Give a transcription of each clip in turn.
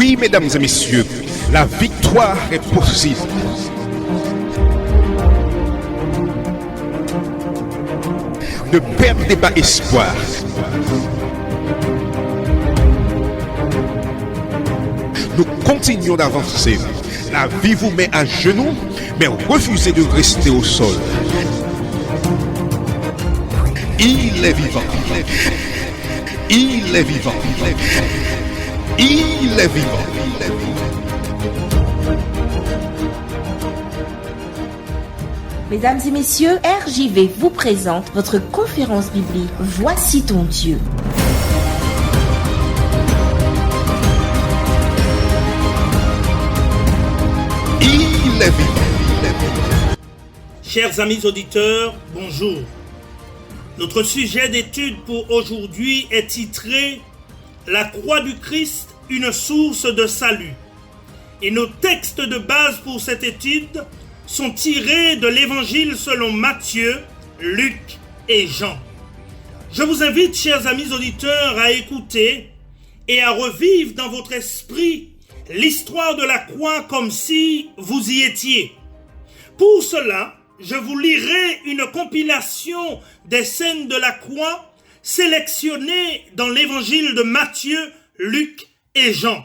Oui, mesdames et messieurs, la victoire est possible. Ne perdez pas espoir. Nous continuons d'avancer. La vie vous met à genoux, mais refusez de rester au sol. Il est vivant. Il est vivant. Il est vivant. Mesdames et messieurs, RJV vous présente votre conférence biblique Voici ton Dieu. Il est vivant. Chers amis auditeurs, bonjour. Notre sujet d'étude pour aujourd'hui est titré « La croix du Christ, une source de salut ». Et nos textes de base pour cette étude sont tirés de l'Évangile selon Matthieu, Luc et Jean. Je vous invite, chers amis auditeurs, à écouter et à revivre dans votre esprit l'histoire de la croix comme si vous y étiez. Pour cela, je vous lirai une compilation des scènes de la croix sélectionnées dans l'évangile de Matthieu, Luc et Jean.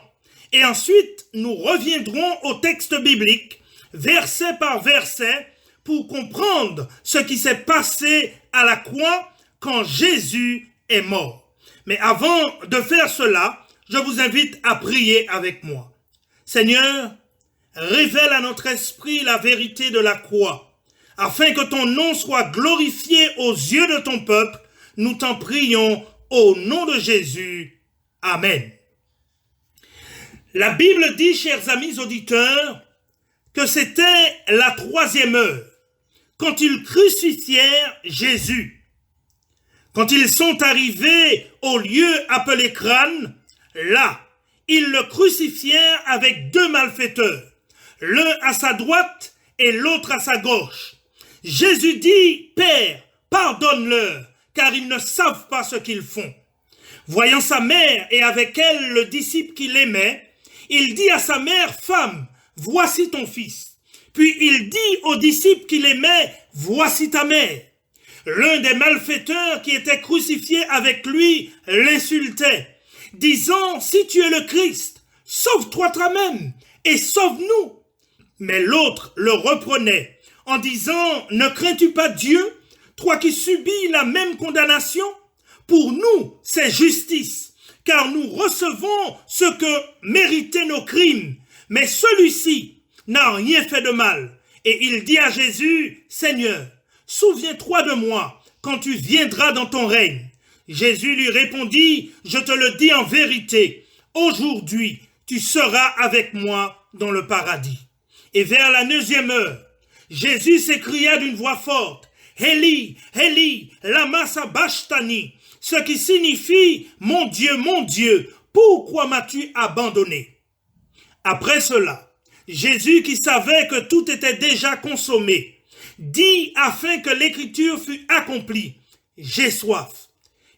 Et ensuite, nous reviendrons au texte biblique, verset par verset, pour comprendre ce qui s'est passé à la croix quand Jésus est mort. Mais avant de faire cela, je vous invite à prier avec moi. Seigneur, révèle à notre esprit la vérité de la croix, afin que ton nom soit glorifié aux yeux de ton peuple. Nous t'en prions au nom de Jésus. Amen. La Bible dit, chers amis auditeurs, que c'était la 3e heure, quand ils crucifièrent Jésus. Quand ils sont arrivés au lieu appelé Crâne, là, ils le crucifièrent avec 2 malfaiteurs, l'un à sa droite et l'autre à sa gauche. Jésus dit, « Père, pardonne-leur, car ils ne savent pas ce qu'ils font. » Voyant sa mère et avec elle le disciple qu'il aimait, il dit à sa mère, « Femme, voici ton fils. » Puis il dit au disciple qu'il aimait, « Voici ta mère. » L'un des malfaiteurs qui était crucifié avec lui l'insultait, disant, « Si tu es le Christ, sauve-toi toi-même et sauve-nous. » Mais l'autre le reprenait en disant, « Ne crains-tu pas Dieu, toi qui subis la même condamnation? Pour nous, c'est justice, car nous recevons ce que méritaient nos crimes. Mais celui-ci n'a rien fait de mal. » Et il dit à Jésus, « Seigneur, souviens-toi de moi quand tu viendras dans ton règne. » Jésus lui répondit, « Je te le dis en vérité, aujourd'hui tu seras avec moi dans le paradis. » Et vers la 9e heure, Jésus s'écria d'une voix forte, « Eli, Eli, lama sabachthani » ce qui signifie « Mon Dieu, pourquoi m'as-tu abandonné ?» Après cela, Jésus, qui savait que tout était déjà consommé, dit afin que l'écriture fût accomplie, « J'ai soif. »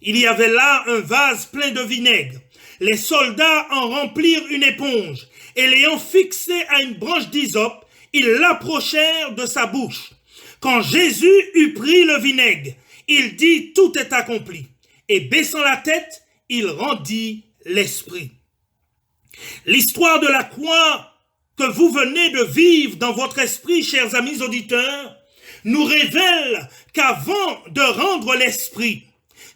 Il y avait là un vase plein de vinaigre. Les soldats en remplirent une éponge et l'ayant fixé à une branche d'hysope, ils l'approchèrent de sa bouche. Quand Jésus eut pris le vinaigre, il dit « Tout est accompli » et baissant la tête, il rendit l'esprit. L'histoire de la croix que vous venez de vivre dans votre esprit, chers amis auditeurs, nous révèle qu'avant de rendre l'esprit,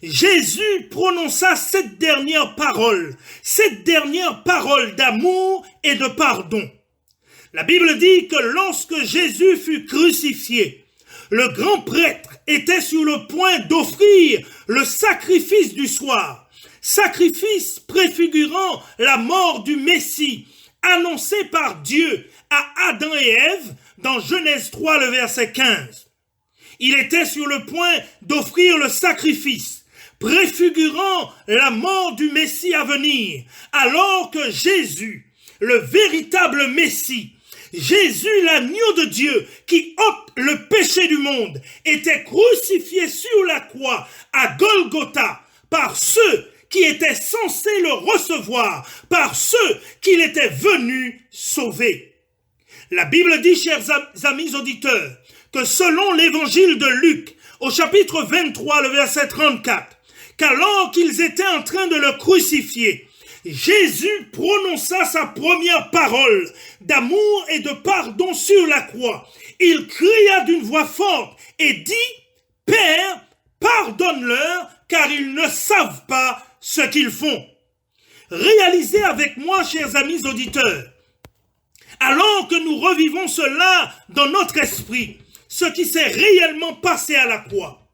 Jésus prononça cette dernière parole d'amour et de pardon. La Bible dit que lorsque Jésus fut crucifié, le grand prêtre était sur le point d'offrir le sacrifice du soir, sacrifice préfigurant la mort du Messie, annoncé par Dieu à Adam et Ève dans Genèse 3, le verset 15. Il était sur le point d'offrir le sacrifice, préfigurant la mort du Messie à venir, alors que Jésus, le véritable Messie, Jésus, l'agneau de Dieu, qui ôte le péché du monde, était crucifié sur la croix à Golgotha par ceux qui étaient censés le recevoir par ceux qu'il était venu sauver. La Bible dit, chers amis auditeurs, que selon l'évangile de Luc, au chapitre 23, le verset 34, qu'alors qu'ils étaient en train de le crucifier, Jésus prononça sa première parole d'amour et de pardon sur la croix. Il cria d'une voix forte et dit, « Père, pardonne-leur, car ils ne savent pas ce qu'ils font. » Réalisez avec moi, chers amis auditeurs, alors que nous revivons cela dans notre esprit, ce qui s'est réellement passé à la croix.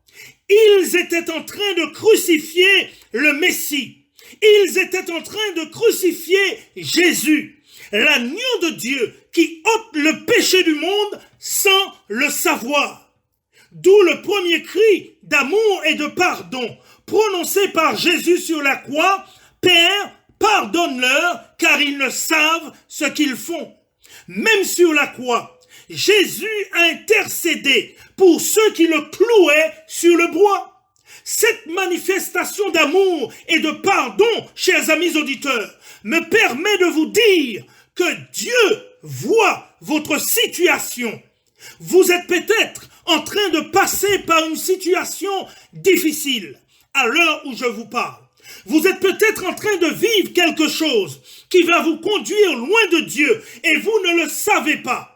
Ils étaient en train de crucifier le Messie. Ils étaient en train de crucifier Jésus, l'agneau de Dieu qui ôte le péché du monde sans le savoir. D'où le premier cri d'amour et de pardon prononcé par Jésus sur la croix, « Père, pardonne-leur, car ils ne savent ce qu'ils font. » Même sur la croix, Jésus a intercédé pour ceux qui le clouaient sur le bois. Cette manifestation d'amour et de pardon, chers amis auditeurs, me permet de vous dire que Dieu voit votre situation. Vous êtes peut-être en train de passer par une situation difficile à l'heure où je vous parle. Vous êtes peut-être en train de vivre quelque chose qui va vous conduire loin de Dieu et vous ne le savez pas.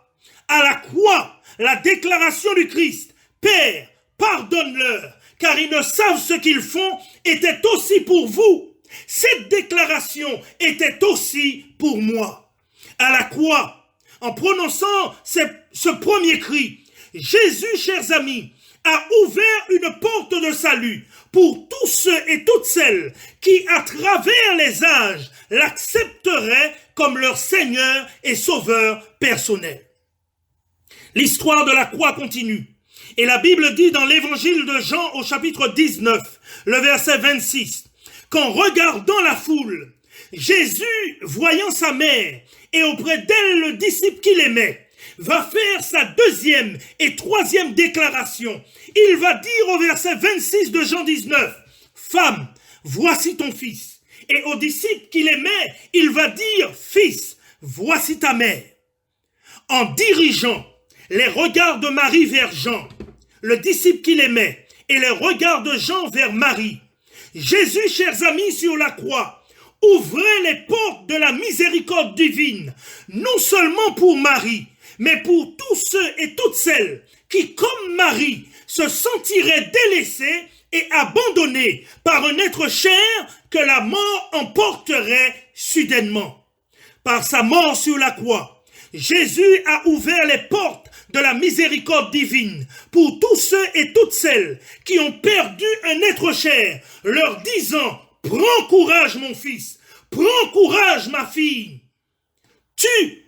À la croix, la déclaration du Christ, « Père, pardonne-leur, car ils ne savent ce qu'ils font » était aussi pour vous. Cette déclaration était aussi pour moi. À la croix, en prononçant ce premier cri, Jésus, chers amis, a ouvert une porte de salut pour tous ceux et toutes celles qui, à travers les âges, l'accepteraient comme leur Seigneur et Sauveur personnel. L'histoire de la croix continue. Et la Bible dit dans l'évangile de Jean au chapitre 19, le verset 26, qu'en regardant la foule, Jésus, voyant sa mère et auprès d'elle le disciple qu'il aimait, va faire sa deuxième et troisième déclaration. Il va dire au verset 26 de Jean 19, « Femme, voici ton fils. » Et au disciple qu'il aimait, il va dire, « Fils, voici ta mère. » En dirigeant les regards de Marie vers Jean, le disciple qu'il aimait, et les regards de Jean vers Marie, Jésus, chers amis, sur la croix, ouvrait les portes de la miséricorde divine, non seulement pour Marie, mais pour tous ceux et toutes celles qui, comme Marie, se sentiraient délaissés et abandonnés par un être cher que la mort emporterait soudainement. Par sa mort sur la croix, Jésus a ouvert les portes de la miséricorde divine pour tous ceux et toutes celles qui ont perdu un être cher, leur disant « Prends courage mon fils, prends courage ma fille. Tu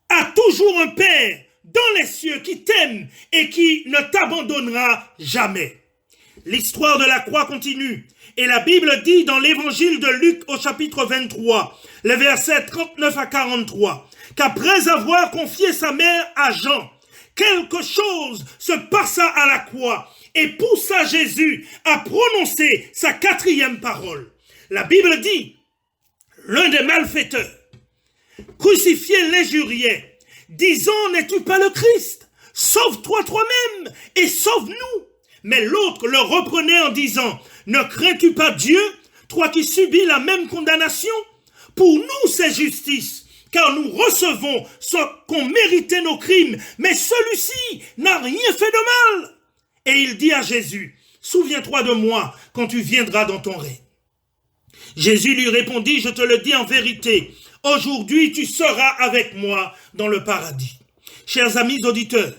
as toujours un Père dans les cieux qui t'aime et qui ne t'abandonnera jamais. » L'histoire de la croix continue et la Bible dit dans l'évangile de Luc au chapitre 23, les versets 39 à 43, qu'après avoir confié sa mère à Jean, quelque chose se passa à la croix et poussa Jésus à prononcer sa quatrième parole. La Bible dit, l'un des malfaiteurs, crucifié l'injuriait, disant, n'es-tu pas le Christ? Sauve-toi toi-même et sauve-nous. Mais l'autre le reprenait en disant, ne crains-tu pas Dieu, toi qui subis la même condamnation? Pour nous c'est justice, car nous recevons ce qu'ont mérité nos crimes, mais celui-ci n'a rien fait de mal. Et il dit à Jésus, souviens-toi de moi quand tu viendras dans ton règne. Jésus lui répondit, je te le dis en vérité, aujourd'hui tu seras avec moi dans le paradis. Chers amis auditeurs,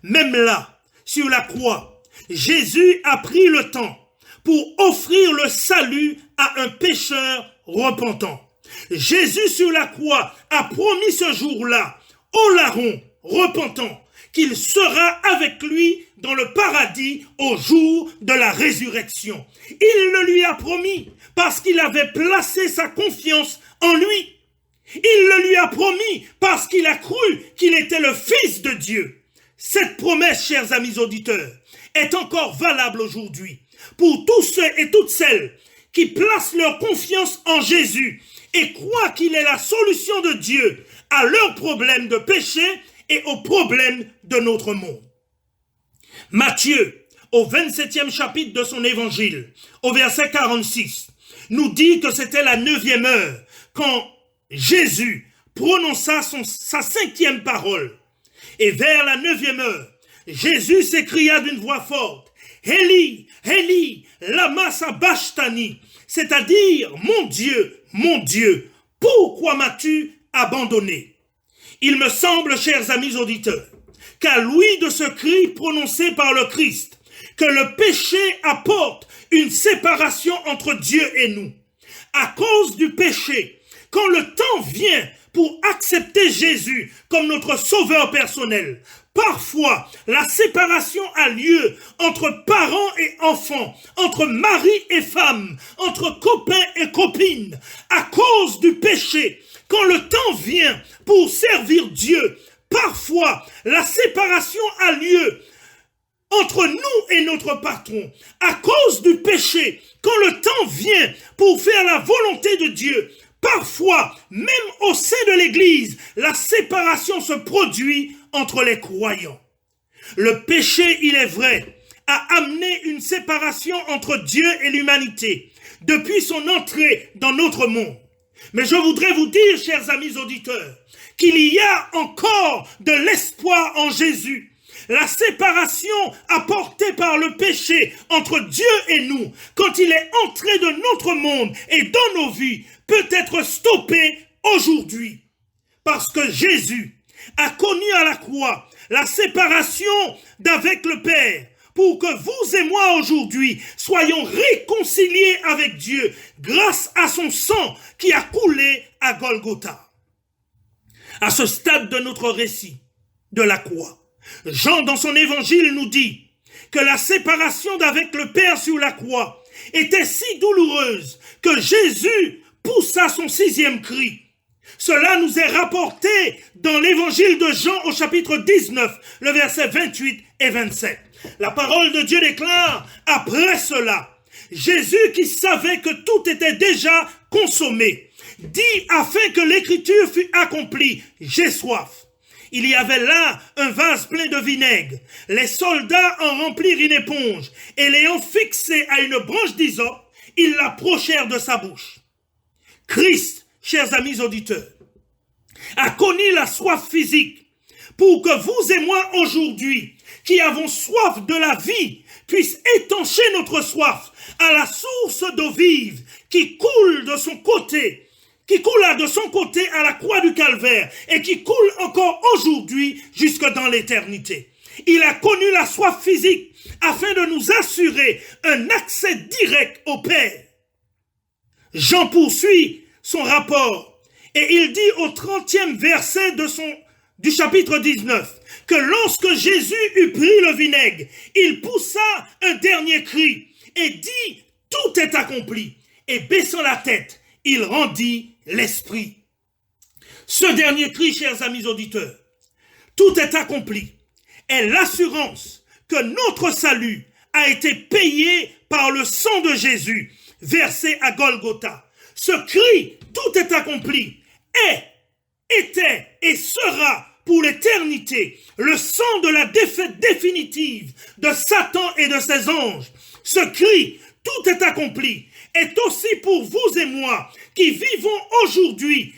même là, sur la croix, Jésus a pris le temps pour offrir le salut à un pécheur repentant. Jésus sur la croix a promis ce jour-là au larron repentant qu'il sera avec lui dans le paradis au jour de la résurrection. Il le lui a promis parce qu'il avait placé sa confiance en lui. Il le lui a promis parce qu'il a cru qu'il était le Fils de Dieu. Cette promesse, chers amis auditeurs, est encore valable aujourd'hui pour tous ceux et toutes celles qui placent leur confiance en Jésus et croient qu'il est la solution de Dieu à leurs problèmes de péché et aux problèmes de notre monde. Matthieu, au 27e chapitre de son évangile, au verset 46, nous dit que c'était la 9e heure quand Jésus prononça sa 5e parole. Et vers la 9e heure, Jésus s'écria d'une voix forte, « Eli, Eli, lama sabachthani » c'est-à-dire, mon Dieu, pourquoi m'as-tu abandonné ?» Il me semble, chers amis auditeurs, qu'à l'ouïe de ce cri prononcé par le Christ, que le péché apporte une séparation entre Dieu et nous. À cause du péché, quand le temps vient pour accepter Jésus comme notre sauveur personnel, parfois la séparation a lieu entre parents et enfants, entre mari et femme, entre copains et copines. À cause du péché, quand le temps vient pour servir Dieu, parfois la séparation a lieu entre nous et notre patron. À cause du péché, quand le temps vient pour faire la volonté de Dieu, parfois, même au sein de l'Église, la séparation se produit entre les croyants. Le péché, il est vrai, a amené une séparation entre Dieu et l'humanité depuis son entrée dans notre monde. Mais je voudrais vous dire, chers amis auditeurs, qu'il y a encore de l'espoir en Jésus. La séparation apportée par le péché entre Dieu et nous, quand il est entré de notre monde et dans nos vies, peut être stoppée aujourd'hui. Parce que Jésus a connu à la croix la séparation d'avec le Père, pour que vous et moi aujourd'hui soyons réconciliés avec Dieu grâce à son sang qui a coulé à Golgotha. À ce stade de notre récit de la croix, Jean dans son évangile nous dit que la séparation d'avec le Père sur la croix était si douloureuse que Jésus poussa son 6e cri. Cela nous est rapporté dans l'évangile de Jean au chapitre 19, le verset 28 et 27. La parole de Dieu déclare, après cela, Jésus qui savait que tout était déjà consommé, dit afin que l'écriture fût accomplie, j'ai soif. Il y avait là un vase plein de vinaigre. Les soldats en remplirent une éponge et l'ayant fixée à une branche d'hysope, ils l'approchèrent de sa bouche. Christ, chers amis auditeurs, a connu la soif physique pour que vous et moi aujourd'hui, qui avons soif de la vie, puissent étancher notre soif à la source d'eau vive qui coule de son côté, qui coula de son côté à la croix du Calvaire et qui coule encore aujourd'hui jusque dans l'éternité. Il a connu la soif physique afin de nous assurer un accès direct au Père. Jean poursuit son rapport et il dit au 30e verset du chapitre 19 que lorsque Jésus eut pris le vinaigre, il poussa un dernier cri et dit « Tout est accompli » et baissant la tête, il rendit l'esprit. Ce dernier cri, chers amis auditeurs, « Tout est accompli » est l'assurance que notre salut a été payé par le sang de Jésus versé à Golgotha. Ce cri « Tout est accompli » était et sera pour l'éternité le sang de la défaite définitive de Satan et de ses anges. Ce cri « Tout est accompli » est aussi pour vous et moi qui vivons aujourd'hui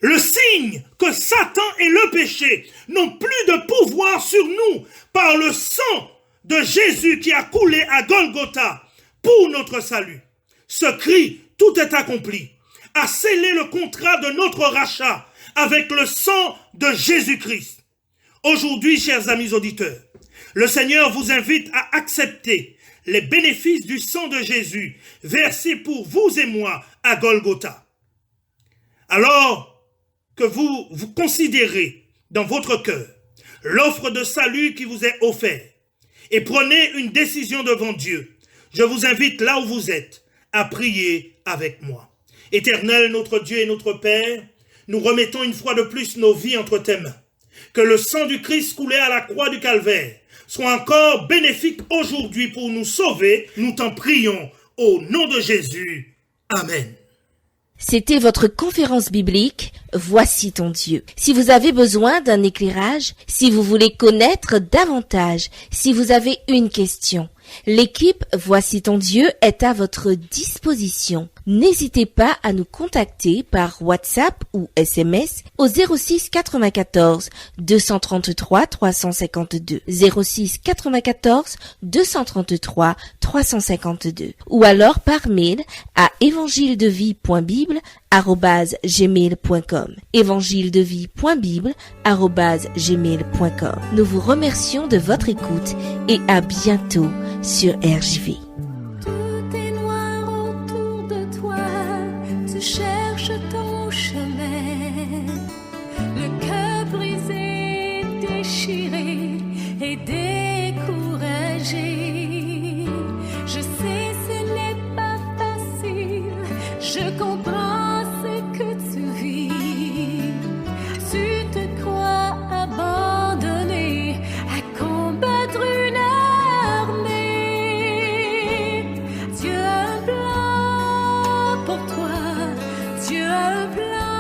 le signe que Satan et le péché n'ont plus de pouvoir sur nous par le sang de Jésus qui a coulé à Golgotha pour notre salut. Ce cri « Tout est accompli » a scellé le contrat de notre rachat avec le sang de Jésus-Christ. Aujourd'hui, chers amis auditeurs, le Seigneur vous invite à accepter les bénéfices du sang de Jésus versé pour vous et moi à Golgotha. Alors que vous considérez dans votre cœur l'offre de salut qui vous est offerte et prenez une décision devant Dieu, je vous invite là où vous êtes à prier avec moi. Éternel, notre Dieu et notre Père, nous remettons une fois de plus nos vies entre tes mains. Que le sang du Christ coulé à la croix du Calvaire soit encore bénéfique aujourd'hui pour nous sauver. Nous t'en prions Au nom de Jésus, Amen. C'était votre conférence biblique Voici ton Dieu. Si vous avez besoin d'un éclairage, si vous voulez connaître davantage, si vous avez une question, l'équipe Voici ton Dieu est à votre disposition. N'hésitez pas à nous contacter par WhatsApp ou SMS au 06 94 233 352 06 94 233 352 ou alors par mail à evangiledevie.bible@gmail.com evangiledevie.bible@gmail.com. Nous vous remercions de votre écoute et à bientôt sur RJV. Tout est noir autour de toi, tu cherches ton chemin. Le cœur brisé, déchiré et découragé. Je sais ce n'est pas facile, je comprends ce que tu vis. Tu te crois abandonné à combattre une armée. Dieu a un plan pour toi, Dieu a un plan.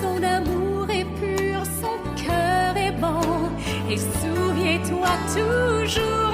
Son amour est pur, son cœur est bon, et souviens-toi toujours